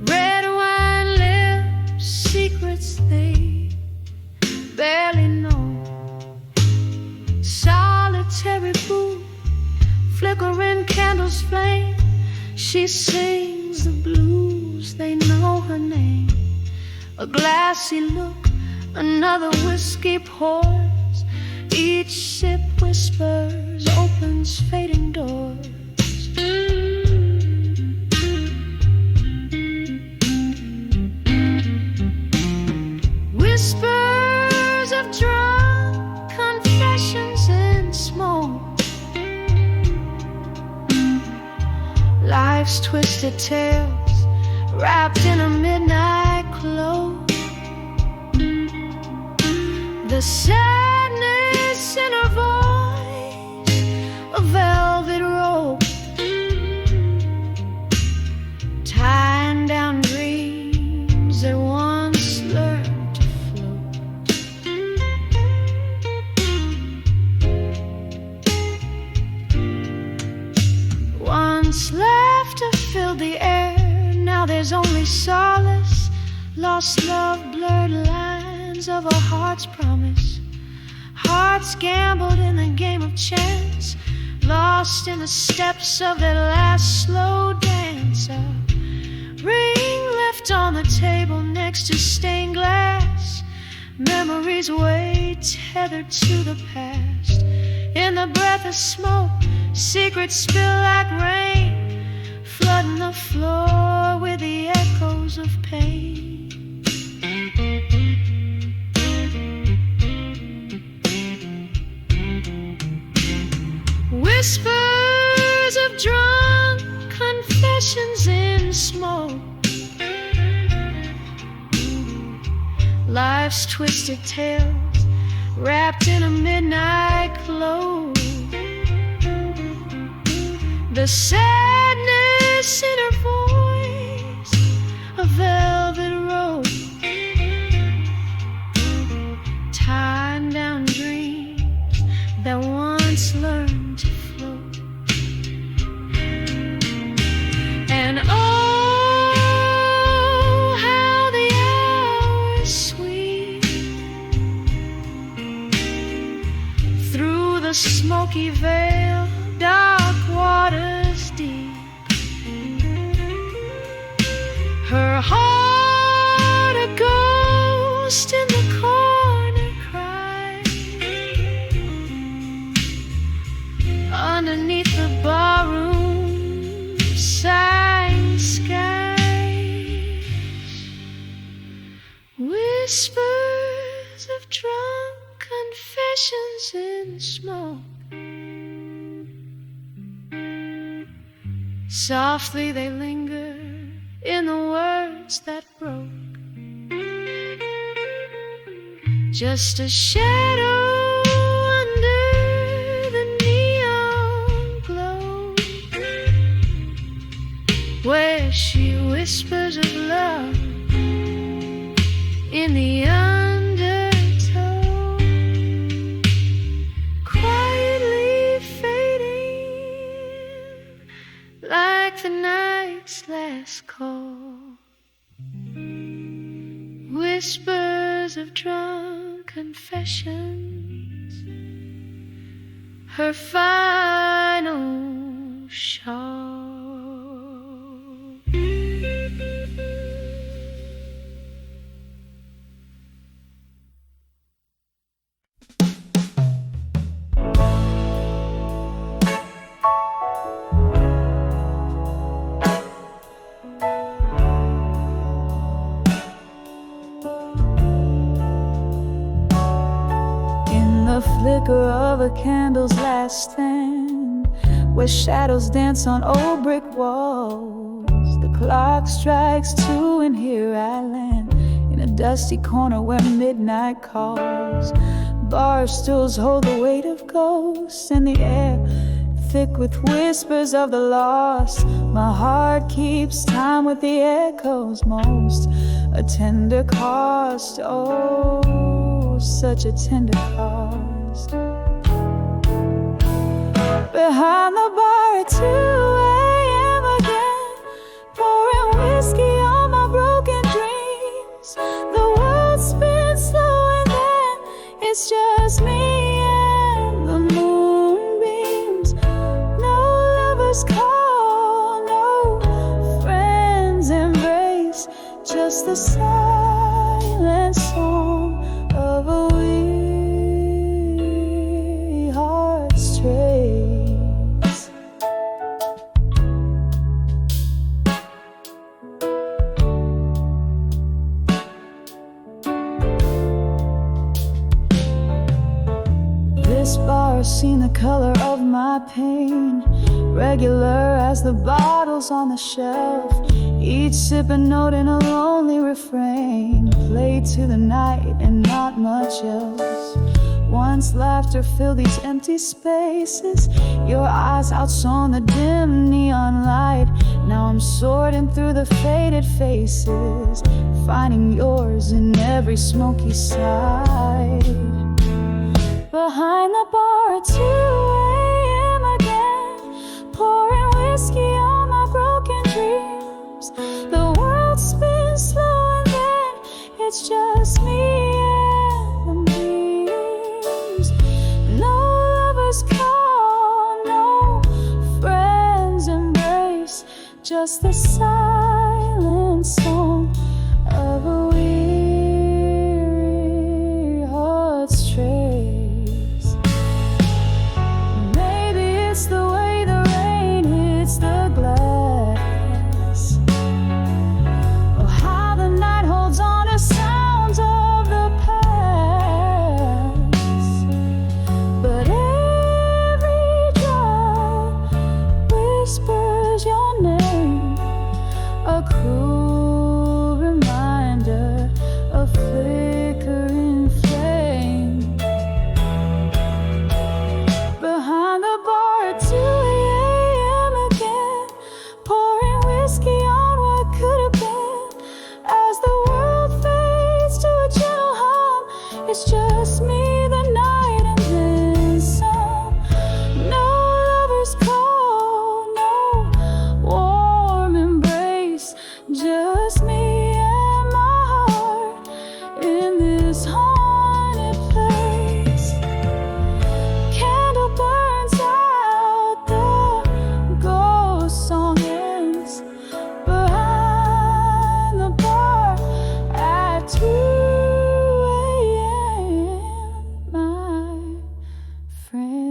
[SPEAKER 2] Red wine lips, secrets they barely know. Solitary booth, flickering candles flame. She sings the blues, they know her name. A glassy look, Another whiskey pours, each sip whispers, opens fading doors. Whispers of drunk confessions in smoke. Life's twisted tales wrapped in a midnight cloak. The sadness in her voice, a velvet rope, tying down dreams that once learned to float. Once laughter filled the air, now there's only solace, lost love, blurred lines of a heart's promise. Hearts gambled in the game of chance, lost in the steps of that last slow dance. A ring left on the table next to stained glass, memories way tethered to the past. In the breath of smoke, secrets spill like rain, flooding the floor with the echoes of pain. Whispers of drunk confessions in smoke. Life's twisted tales wrapped in a midnight cloak. The sadness in her voice, a velvet rope, tying down dreams that once learned to float. And oh, how the hours sweep through the smoky veil, dark waters deep. Her heart a ghost in the corner cries. Underneath the barroom sighing skies, whispers of drunk confessions in smoke. Softly they linger in the words that broke. Just a shadow under the neon glow, where she whispers of love in the undertow, quietly fading like the night's last call. Whispers of drunk confessions, her final shawl.
[SPEAKER 1] The flicker of a candle's last stand, where shadows dance on old brick walls. The clock strikes 2 and here I land, in a dusty corner where midnight calls. Bar stools hold the weight of ghosts, and the air thick with whispers of the lost. My heart keeps time with the echoes, most a tender cost. Oh, such a tender cost. Behind the bar at 2 a.m. again, pouring whiskey on my broken dreams. The world spins slow and then it's just me and the moonbeams. No lovers call, no friends embrace, just the silent song this bar has seen the color of my pain, regular as the bottles on the shelf, each sip a note in a lonely refrain, played to the night and not much else. Once laughter filled these empty spaces, your eyes outshone the dim neon light. Now I'm sorting through the faded faces, finding yours in every smoky side. Behind the bar at 2 a.m. again, pouring whiskey on my broken dreams. The world spins slow and then it's just me and the memes. No lovers call, no friends embrace, just the silent song of a weary heart's trace. Maybe it's the way the rain hits the glass, or how the night holds on to sounds of the past. But every drop whispers your name, a cruel reminder, a flickering flame. Behind the bar at 2 a.m. again, pouring whiskey on what could have been. As the world fades to a gentle hum, it's just me, the night, and then some. No lovers call, no warm embrace, just me and my heart in this haunted place. Candle burns out, the ghost song ends. Behind the bar at 2 a.m., my friend.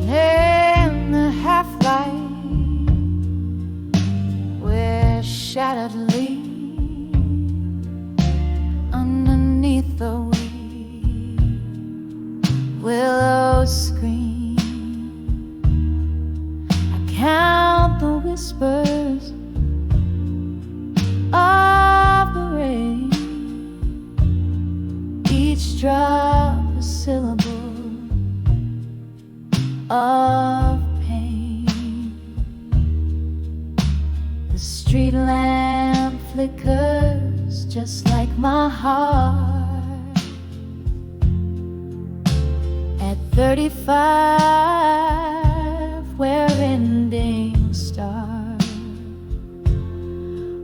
[SPEAKER 1] In the half-light, we're shattered leaves underneath the willows scream. I count the whispers of the rain, each drop a syllable of pain. The street lamp flickers just like my heart at 35, where endings start.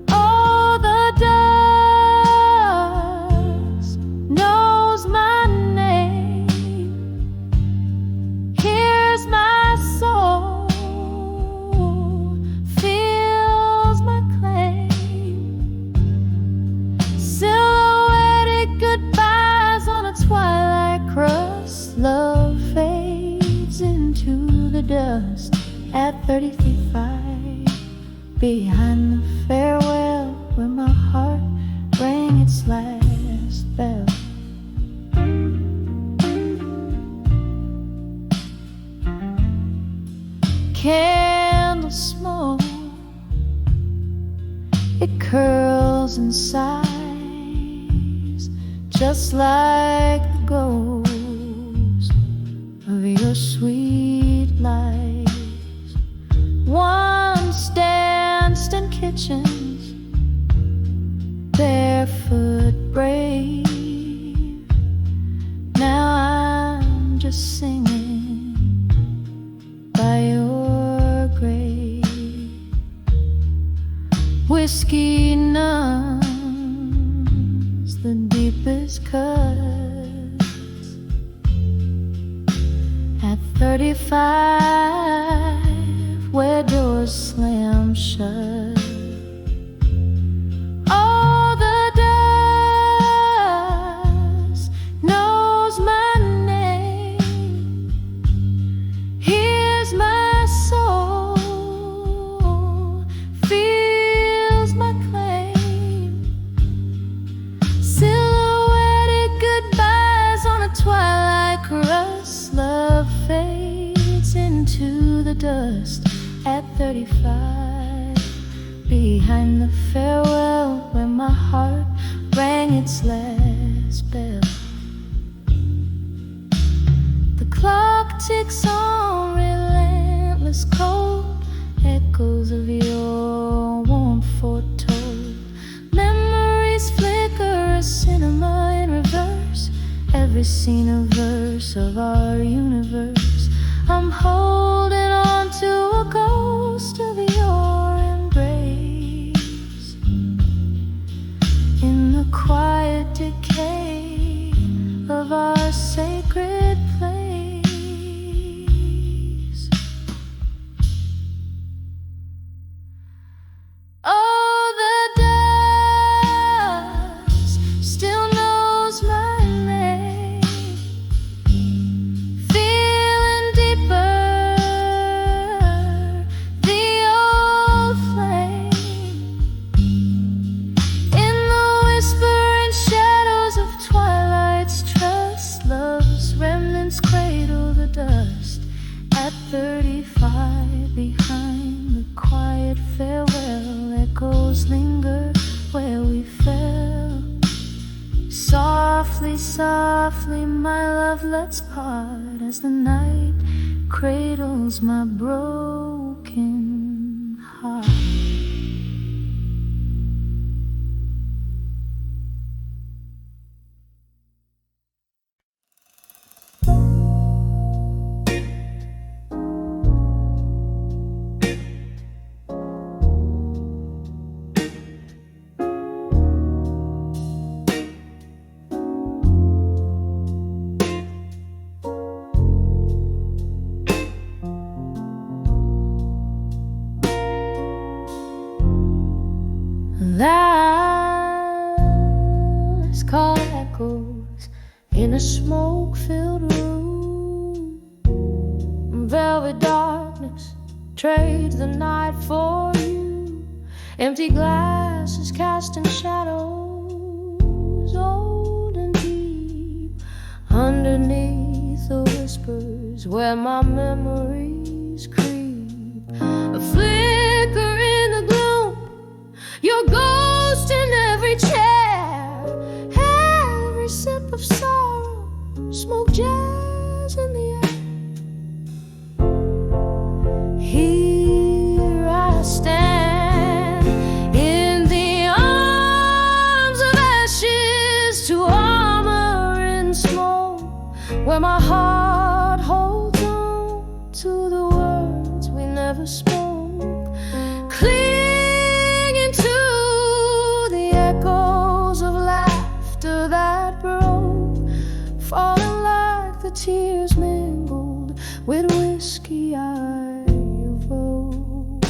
[SPEAKER 1] Oh, the dust knows my name, hears my soul, feels my claim. Silhouetted goodbyes on a twilight crust. Love fades into the dust at 35. Behind the farewell, where my heart rang its last bell. Candle smoke, it curls and sighs, just like the ghost of your sweet lies. Once danced in kitchens, barefoot brave. Now I'm just singing by your grave. Whiskey numbs the deepest
[SPEAKER 2] 'cause at 35, where doors slam shut, all the dust knows my name. Here's my soul, feels my claim. Silhouetted goodbyes on a twilight crust. Love fades into the dust at 35. Behind the farewell, where my heart rang its last bell. The clock ticks on, relentless cold. Echoes of your warmth foretold. Memories flicker, a cinema in reverse. Every scene a verse of our universe. I'm holding on to a ghost of your embrace. In the quiet decay of our sacred place. Oh, the dust still knows my name. Feeling deeper, the old flame. In the whispering shadows of twilight's trust, love's remnants cradle the dust at 35. Behind the quiet farewell, echoes linger where we fell. Softly, softly, my love, let's part as the night cradles my broken heart. Last call echoes in a smoke-filled room. Velvet darkness trades the night for you. Empty glasses casting shadows old and deep. Underneath the whispers where my memories creep. A flicker in the gloom, your ghost in every chair. Every sip of sorrow, smoke jazz in the air. Here I stand in the arms of ashes to armor and smoke, where my heart holds on to the words we never spoke. Clinging to the echoes of laughter that broke, falling like the tears mingled with whiskey I evoke.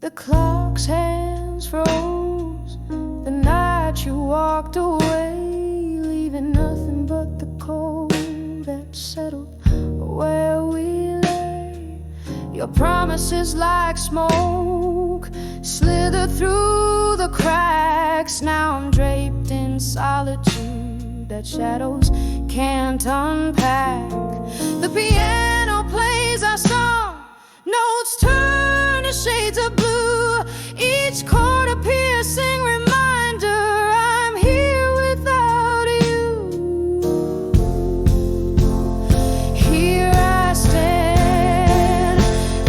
[SPEAKER 2] The clock's hands froze the night you walked away, leaving nothing but the cold that settled where we lay. Your promises like smoke slither through the cracks. Now I'm draped in solitude that shadows can't unpack. The piano plays our song, notes turn to shades of blue. Each chord a piercing reminder I'm here without you. Here I stand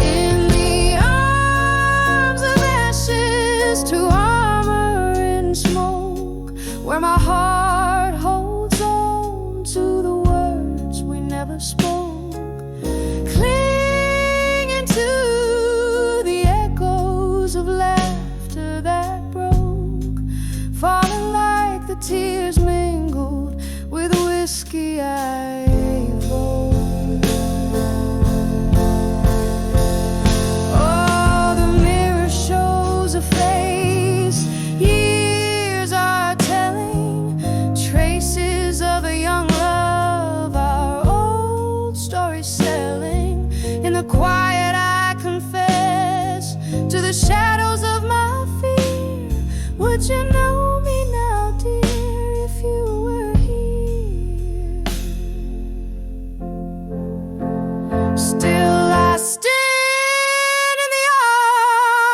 [SPEAKER 2] in the arms of ashes to armor and smoke, where my heart holds on to the words we never spoke. Clinging to the echoes of laughter that broke, tears mingled with whiskey I rolled. Oh, the mirror shows a face years are telling, traces of a young love, our old story selling. In the quiet I confess to the shadows of my fear. Would you know me now, dear, if you were here? Still I stand in the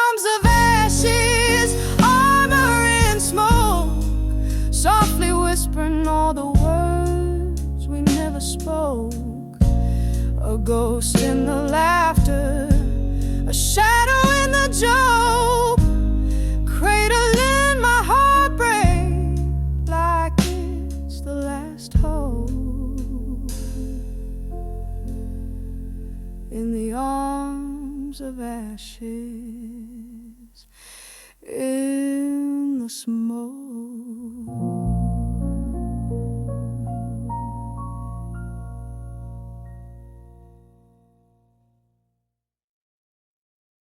[SPEAKER 2] arms of ashes, armor and smoke, softly whispering all the words we never spoke. A ghost in the laughter, a shadow in the joke, cradling my heartbreak like it's the last hope. In the arms of ashes, in the smoke.